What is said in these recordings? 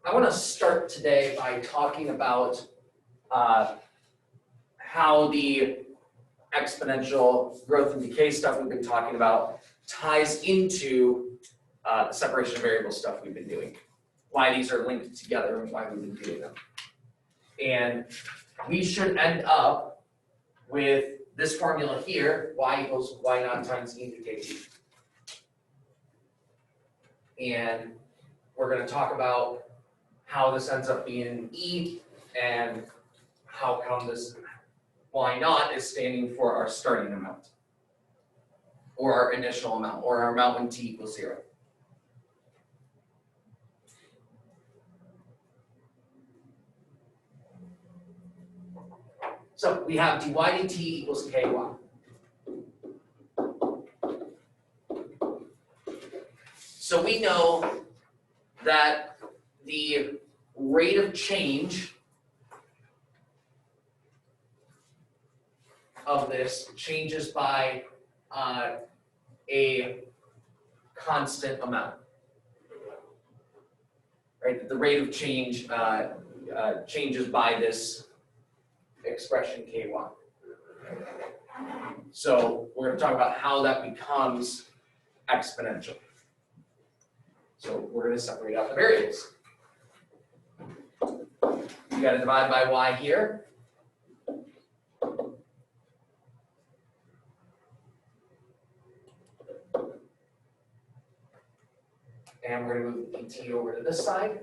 I want to start today by talking about how the exponential growth and decay stuff we've been talking about ties into the separation of variables stuff we've been doing, why these are linked together and why we've been doing them. And we should end up with this formula here, y equals y naught times e to the kt. And we're going to talk about how this ends up being e and how come this y naught is standing for our starting amount, or our initial amount, or our amount when t equals 0. So we have dy dt equals ky. So we know that the rate of change of this changes by a constant amount, right? The rate of change changes by this expression ky. So we're going to talk about how that becomes exponential. So we're going to separate out the variables. You got to divide by y here. And we're going to move dt over to this side.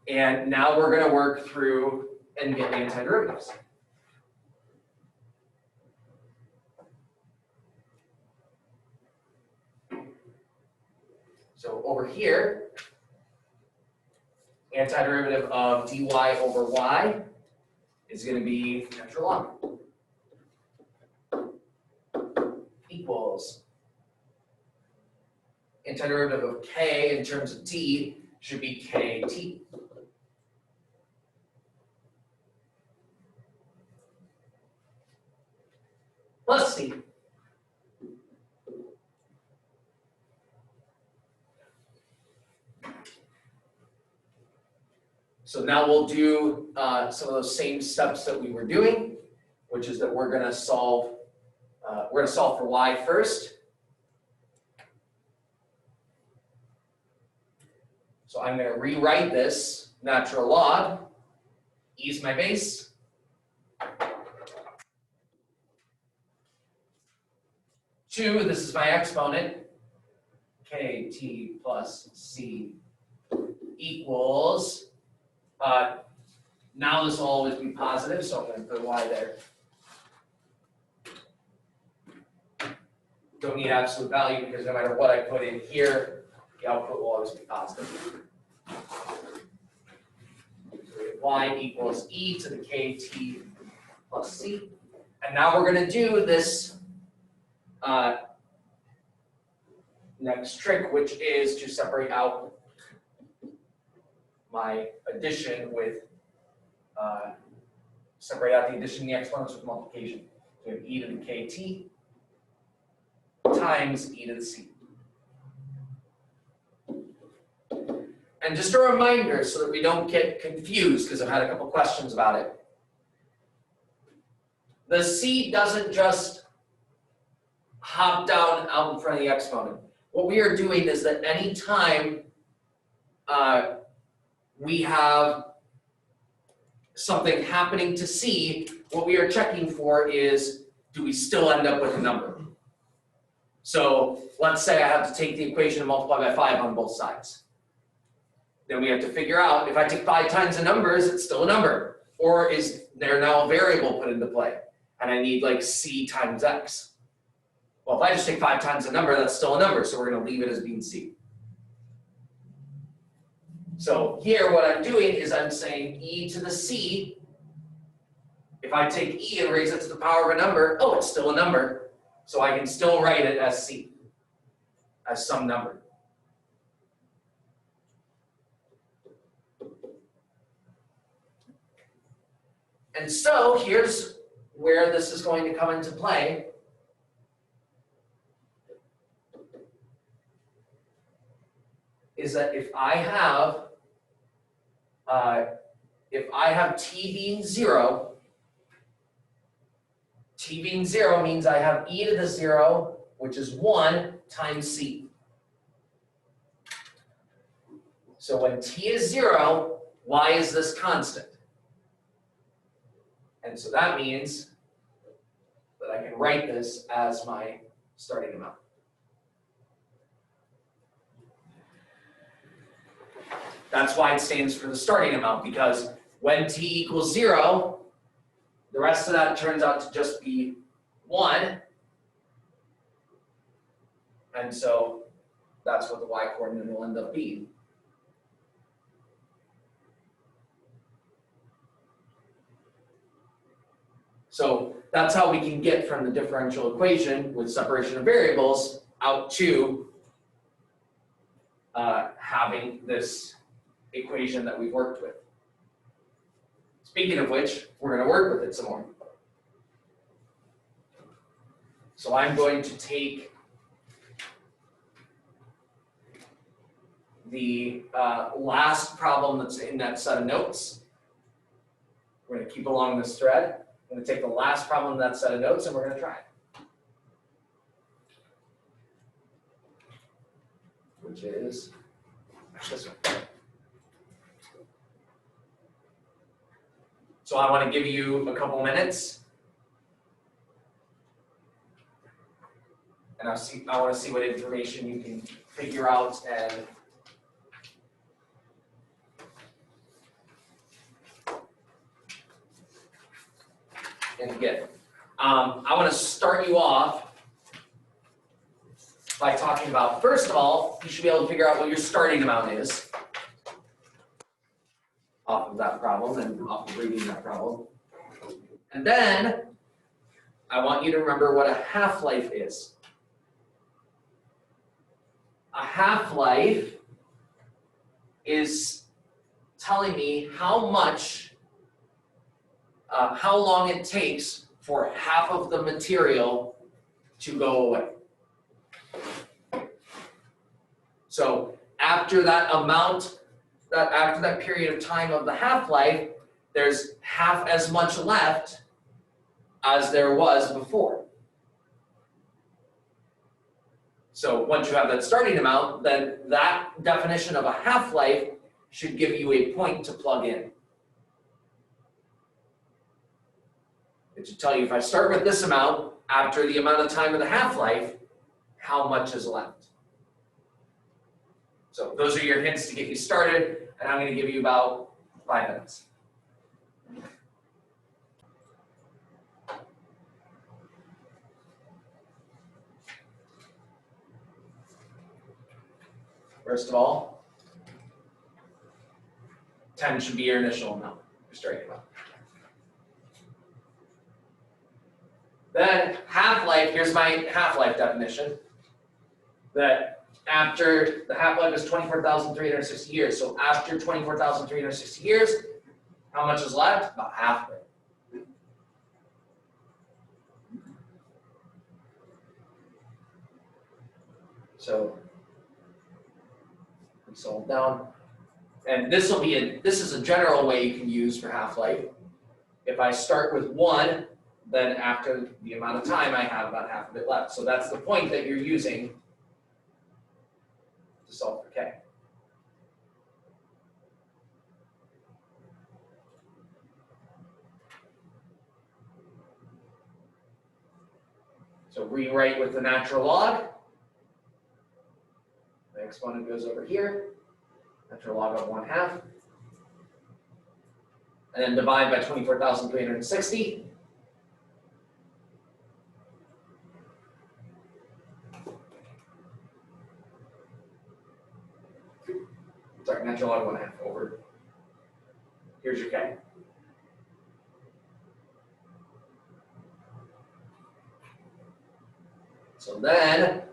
And now we're going to work through and get the antiderivatives. So over here, antiderivative of dy over y is going to be natural log equals antiderivative of k in terms of t should be kt. Plus c. So now we'll do some of those same steps that we were doing, which is that we're going to solve for y first. So I'm going to rewrite this natural log. E is my base. Two, this is my exponent. Kt plus c equals. Now this will always be positive, so I'm going to put y there. Don't need absolute value because no matter what I put in here, the output will always be positive. Y equals e to the kt plus c. And now we're going to do this next trick, which is to separate out my addition with, separate out the addition and the exponents with multiplication. So we have e to the kt times e to the c. And just a reminder so that we don't get confused, because I've had a couple questions about it. The c doesn't just hop down out in front of the exponent. What we are doing is that any time we have something happening to c, what we are checking for is, do we still end up with a number? So let's say I have to take the equation and multiply by 5 on both sides. Then we have to figure out, if I take 5 times the numbers, it's still a number. Or is there now a variable put into play? And I need like c times x. Well, if I just take 5 times the number, that's still a number. So we're going to leave it as being c. So here what I'm doing is I'm saying e to the c. If I take e and raise it to the power of a number, oh, it's still a number. So I can still write it as c, as some number. And so here's where this is going to come into play. is that if I have t being 0, t being 0 means I have e to the 0, which is 1 times c. So when t is 0, why is this constant? And so that means that I can write this as my starting amount. That's why it stands for the starting amount, because when t equals 0, the rest of that turns out to just be 1. And so that's what the y coordinate will end up being. So that's how we can get from the differential equation with separation of variables out to having this equation that we've worked with. Speaking of which, we're going to work with it some more. So I'm going to take the last problem that's in that set of notes. We're going to keep along this thread. I'm going to take the last problem in that set of notes and we're going to try it. Which is this one. So I want to give you a couple minutes. And I want to see what information you can figure out and get. I want to start you off by talking about, first of all, you should be able to figure out what your starting amount is off of that problem and off of reading that problem. And then I want you to remember what a half-life is. A half-life is telling me how long it takes for half of the material to go away. So after that after that period of time of the half-life, there's half as much left as there was before. So once you have that starting amount, then that definition of a half-life should give you a point to plug in. It should tell you, if I start with this amount, after the amount of time of the half-life, how much is left. So those are your hints to get you started, and I'm going to give you about 5 minutes. First of all, 10 should be your initial amount, your starting amount. Then half-life, here's my half-life definition, that after the half-life is 24,360 years. So after 24,360 years, how much is left? About half of it. So we solve down. And this is a general way you can use for half-life. If I start with 1, then after the amount of time, I have about half of it left. So that's the point that you're using to solve for k. So rewrite with the natural log. The exponent goes over here. Natural log of 1/2. And then divide by 24,360. Sorry, natural log of 1/2 over. Here's your k. So then,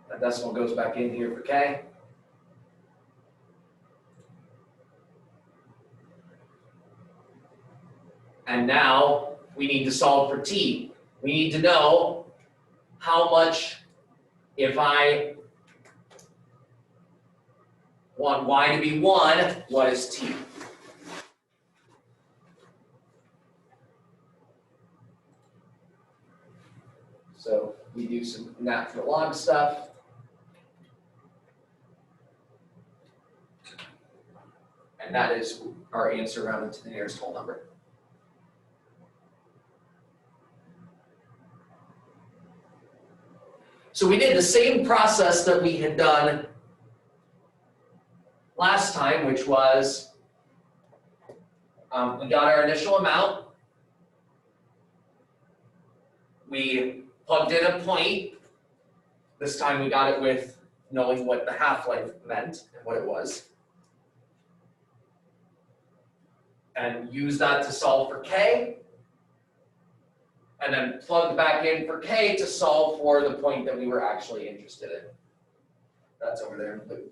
that decimal goes back in here for k. And now we need to solve for t. We need to know how much, if I Want y to be 1, what is t? So we do some natural log stuff. And that is our answer rounded to the nearest whole number. So we did the same process that we had done last time, which was we got our initial amount. We plugged in a point. This time we got it with knowing what the half-life meant and what it was. And use that to solve for k. And then plug back in for k to solve for the point that we were actually interested in. That's over there in blue.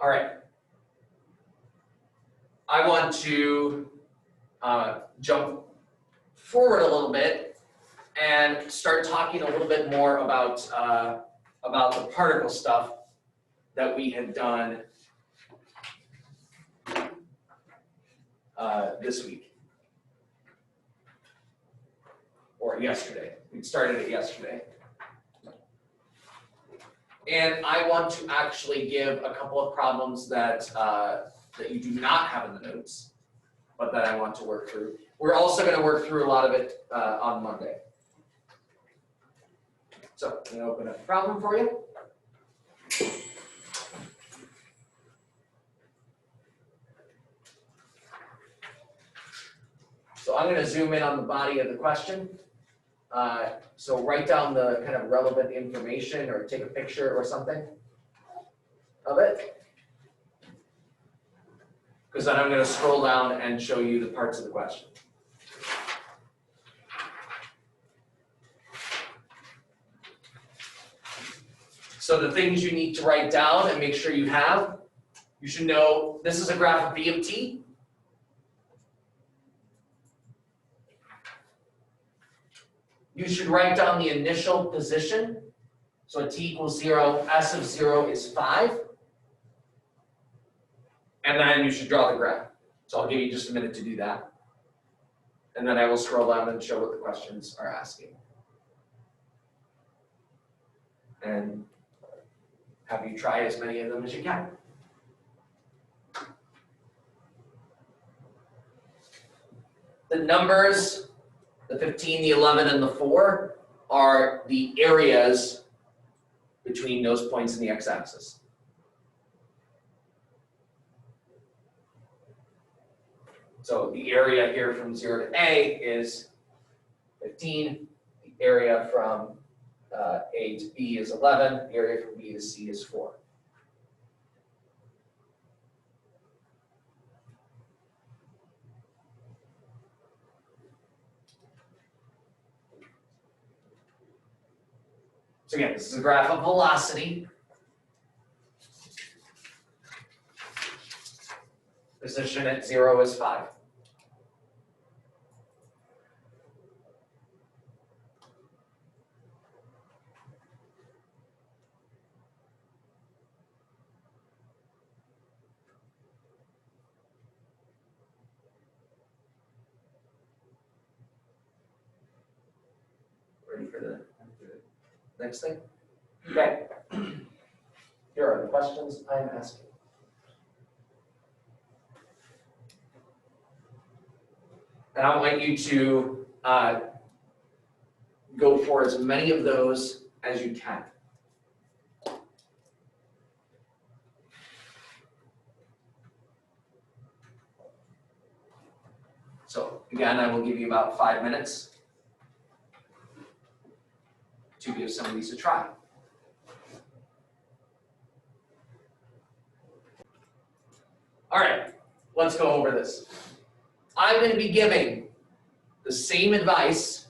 All right. I want to jump forward a little bit and start talking a little bit more about the particle stuff that we had done this week or yesterday. We started it yesterday. And I want to actually give a couple of problems that you do not have in the notes, but that I want to work through. We're also going to work through a lot of it on Monday. So I'm going to open up a problem for you. So I'm going to zoom in on the body of the question. So write down the kind of relevant information or take a picture or something of it. Because then I'm going to scroll down and show you the parts of the question. So the things you need to write down and make sure you have, you should know this is a graph of B of t. You should write down the initial position. So at t equals 0, s of 0 is 5. And then you should draw the graph. So I'll give you just a minute to do that. And then I will scroll down and show what the questions are asking. And have you try as many of them as you can. The numbers, the 15, the 11, and the 4 are the areas between those points in the x-axis. So the area here from 0 to A is 15. The area from A to B is 11. The area from B to C is 4. So again, this is a graph of velocity. Position at 0 is 5. Ready for the next thing? Okay. Here are the questions I'm asking. And I want you to go for as many of those as you can. So again, I will give you about 5 minutes to give some of these a try. All right, let's go over this. I'm going to be giving the same advice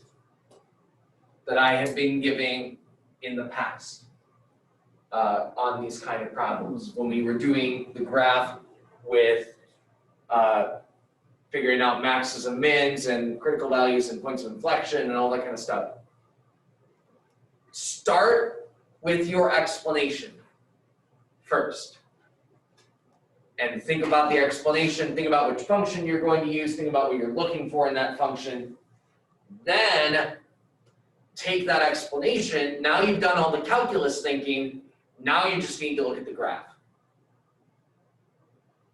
that I have been giving in the past on these kind of problems. When we were doing the graph with figuring out maxes and mins and critical values and points of inflection and all that kind of stuff. Start with your explanation first. And think about the explanation, think about which function you're going to use, think about what you're looking for in that function. Then take that explanation, now you've done all the calculus thinking, now you just need to look at the graph.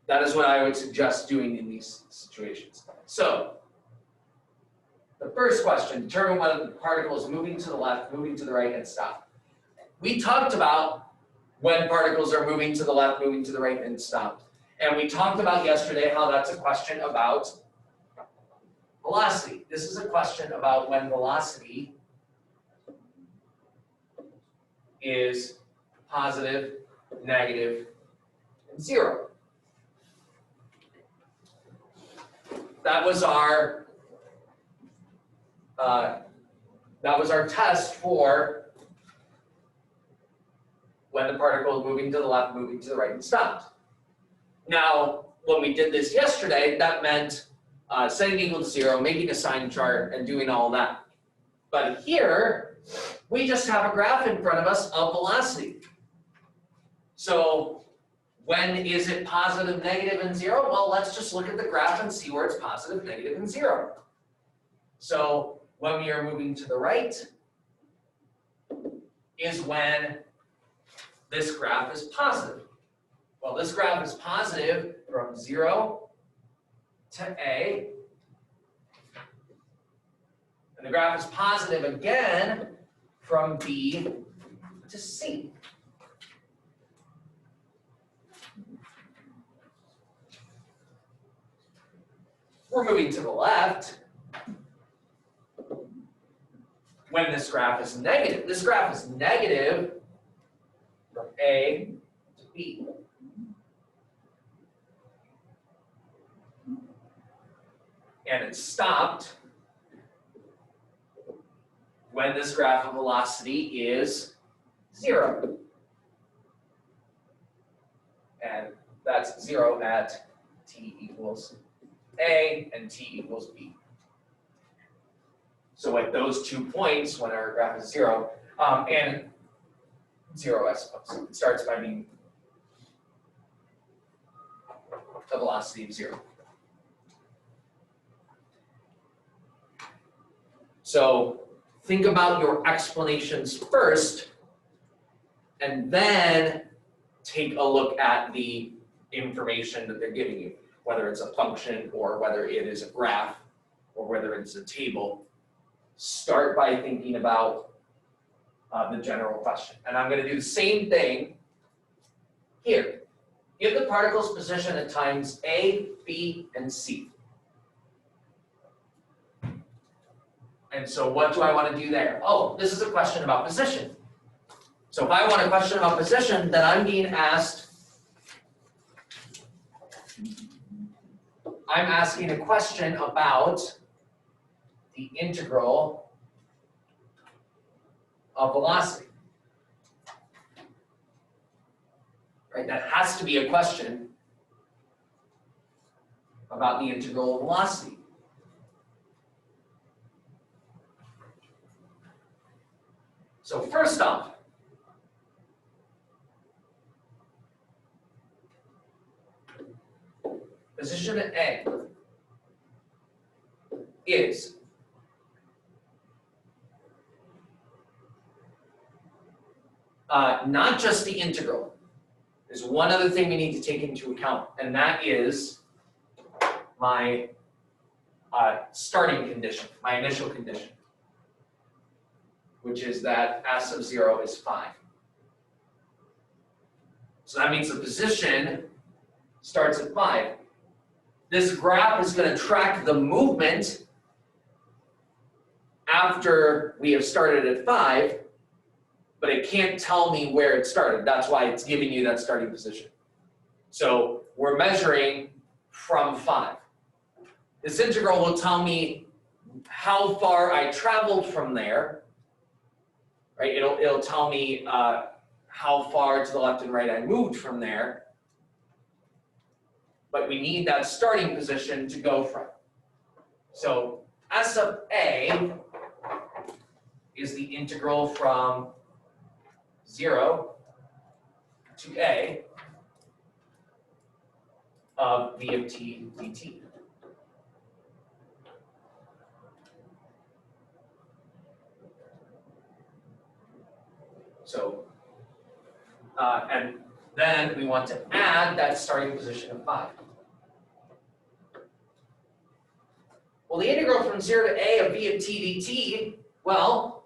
That is what I would suggest doing in these situations. So, the first question, determine whether the particle is moving to the left, moving to the right, and stop. We talked about when particles are moving to the left, moving to the right, and stop. And we talked about yesterday how that's a question about velocity. This is a question about when velocity is positive, negative, and zero. That was our test for when the particle is moving to the left, moving to the right, and stopped. Now, when we did this yesterday, that meant setting equal to 0, making a sign chart, and doing all that. But here, we just have a graph in front of us of velocity. So when is it positive, negative, and 0? Well, let's just look at the graph and see where it's positive, negative, and 0. So when we are moving to the right is when this graph is positive. Well, this graph is positive from 0 to A. And the graph is positive again from B to C. We're moving to the left when this graph is negative. This graph is negative from A to B. And it stopped when this graph of velocity is 0. And that's 0 at t equals A and t equals B. So at those 2 points, when our graph is 0, and 0, I suppose, it starts by being a velocity of 0. So think about your explanations first, and then take a look at the information that they're giving you, whether it's a function or whether it is a graph or whether it's a table. Start by thinking about the general question. And I'm going to do the same thing here. Give the particle's position at times A, B, and C. And so what do I want to do there? Oh, this is a question about position. So if I want a question about position, then I'm being asked, I'm asking a question about the integral of velocity. Right, that has to be a question about the integral of velocity. So first off, position at A is not just the integral. There's one other thing we need to take into account, and that is my starting condition, my initial condition, which is that S of 0 is 5. So that means the position starts at 5. This graph is going to track the movement after we have started at 5, but it can't tell me where it started. That's why it's giving you that starting position. So we're measuring from 5. This integral will tell me how far I traveled from there, right? It'll tell me how far to the left and right I moved from there, but we need that starting position to go from. So S of A is the integral from 0 to A of v of t dt. So, and then we want to add that starting position of 5. Well, the integral from 0 to A of v of t dt, well,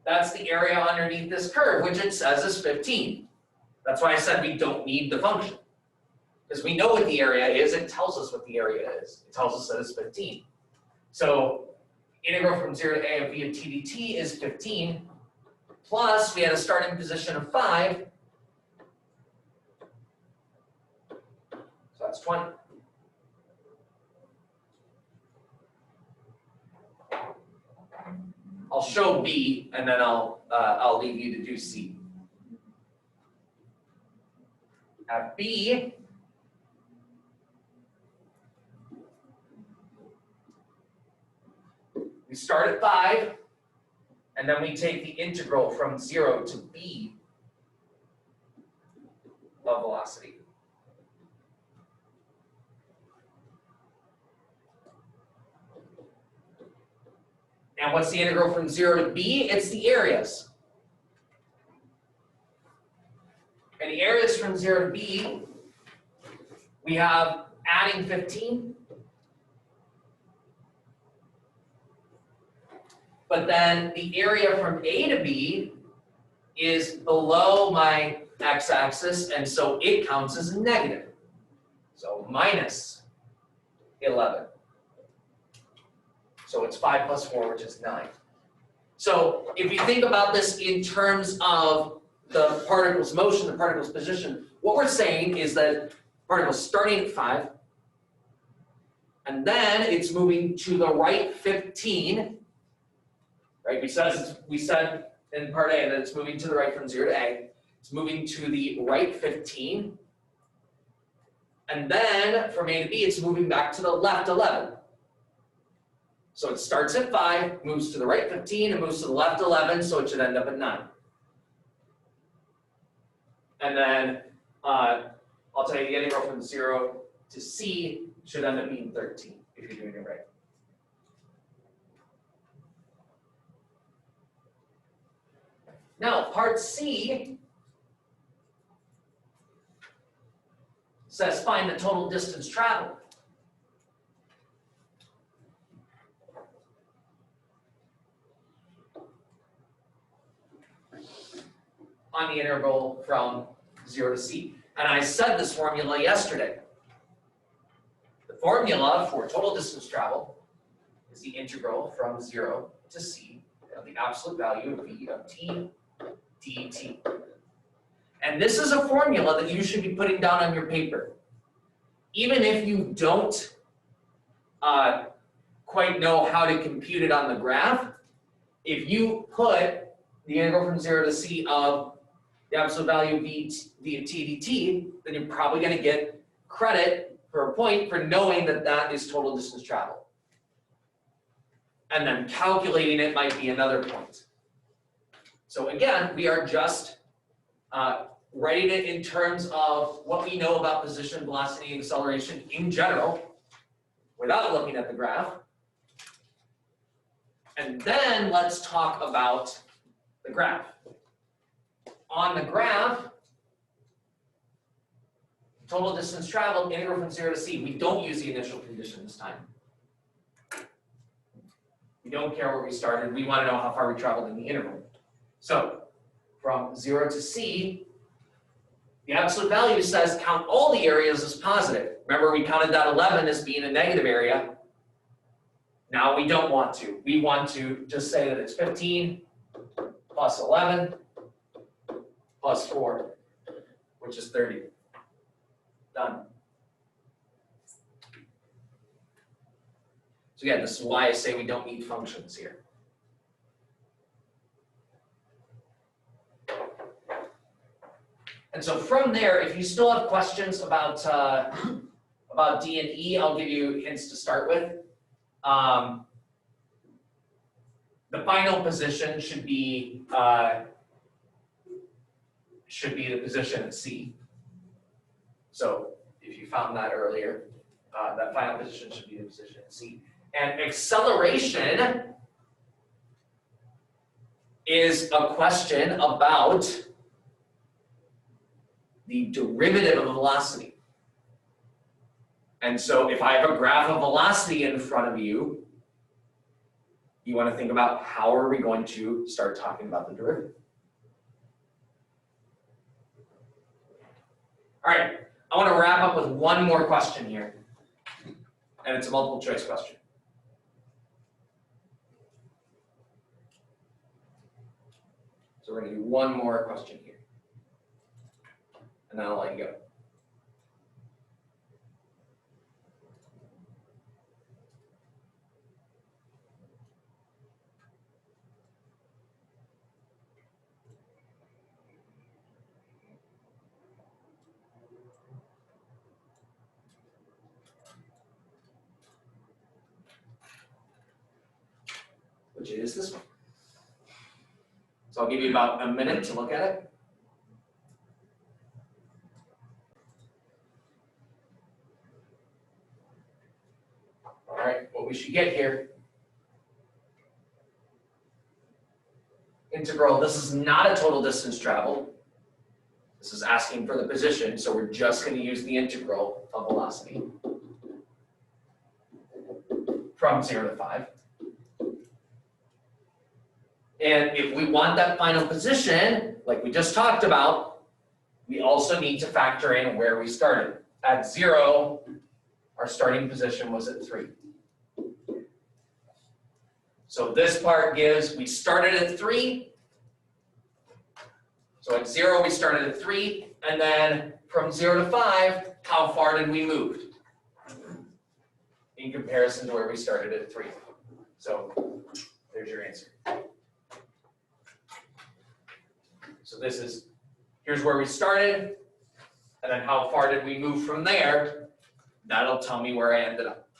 that's the area underneath this curve, which it says is 15. That's why I said we don't need the function. Because we know what the area is, it tells us what the area is. It tells us that it's 15. So integral from 0 to A of v of t dt is 15, plus we had a starting position of 5, so that's 20. I'll show B, and then I'll leave you to do C. At B, we start at 5, and then we take the integral from 0 to B of velocity. And what's the integral from 0 to B? It's the areas. And the areas from 0 to B, we have adding 15. But then the area from A to B is below my x-axis, and so it counts as negative. So minus 11. So it's 5 plus 4, which is 9. So if you think about this in terms of the particle's motion, the particle's position, what we're saying is that the particle's starting at 5, and then it's moving to the right 15, right? We said in part A that it's moving to the right from 0 to A. It's moving to the right 15, and then from A to B, it's moving back to the left 11. So it starts at 5, moves to the right 15, and moves to the left 11, so it should end up at 9. And then I'll tell you the integral from 0 to C should end up being 13 if you're doing it right. Now, part C says find the total distance traveled. On the integral from 0 to C. And I said this formula yesterday. The formula for total distance traveled is the integral from 0 to C of the absolute value of v of t dt. And this is a formula that you should be putting down on your paper. Even if you don't quite know how to compute it on the graph, if you put the integral from 0 to C of the absolute value of v of t dt, then you're probably going to get credit for a point for knowing that that is total distance traveled. And then calculating it might be another point. So again, we are just writing it in terms of what we know about position, velocity, and acceleration in general, without looking at the graph. And then let's talk about the graph. On the graph, total distance traveled, integral from 0 to C. We don't use the initial condition this time. We don't care where we started. We want to know how far we traveled in the interval. So from 0 to C, the absolute value says count all the areas as positive. Remember, we counted that 11 as being a negative area. Now we don't want to. We want to just say that it's 15 plus 11 plus 4, which is 30. Done. So again, this is why I say we don't need functions here. And so from there, if you still have questions about D and E, I'll give you hints to start with. The final position should be the position at C. So if you found that earlier, that final position should be the position at C. And acceleration is a question about the derivative of velocity. And so if I have a graph of velocity in front of you, you want to think about how are we going to start talking about the derivative. All right, I want to wrap up with one more question here. And it's a multiple choice question. So we're going to do one more question here. And then I'll let you go. Which is this one. So I'll give you about a minute to look at it. All right, what we should get here. Integral, this is not a total distance traveled. This is asking for the position, so we're just going to use the integral of velocity from 0 to 5. And if we want that final position, like we just talked about, we also need to factor in where we started. At 0, our starting position was at 3. So this part gives, we started at 3. So at 0, we started at 3. And then from 0 to 5, how far did we move? In comparison to where we started at 3. So there's your answer. So this is, here's where we started, and then how far did we move from there? That'll tell me where I ended up.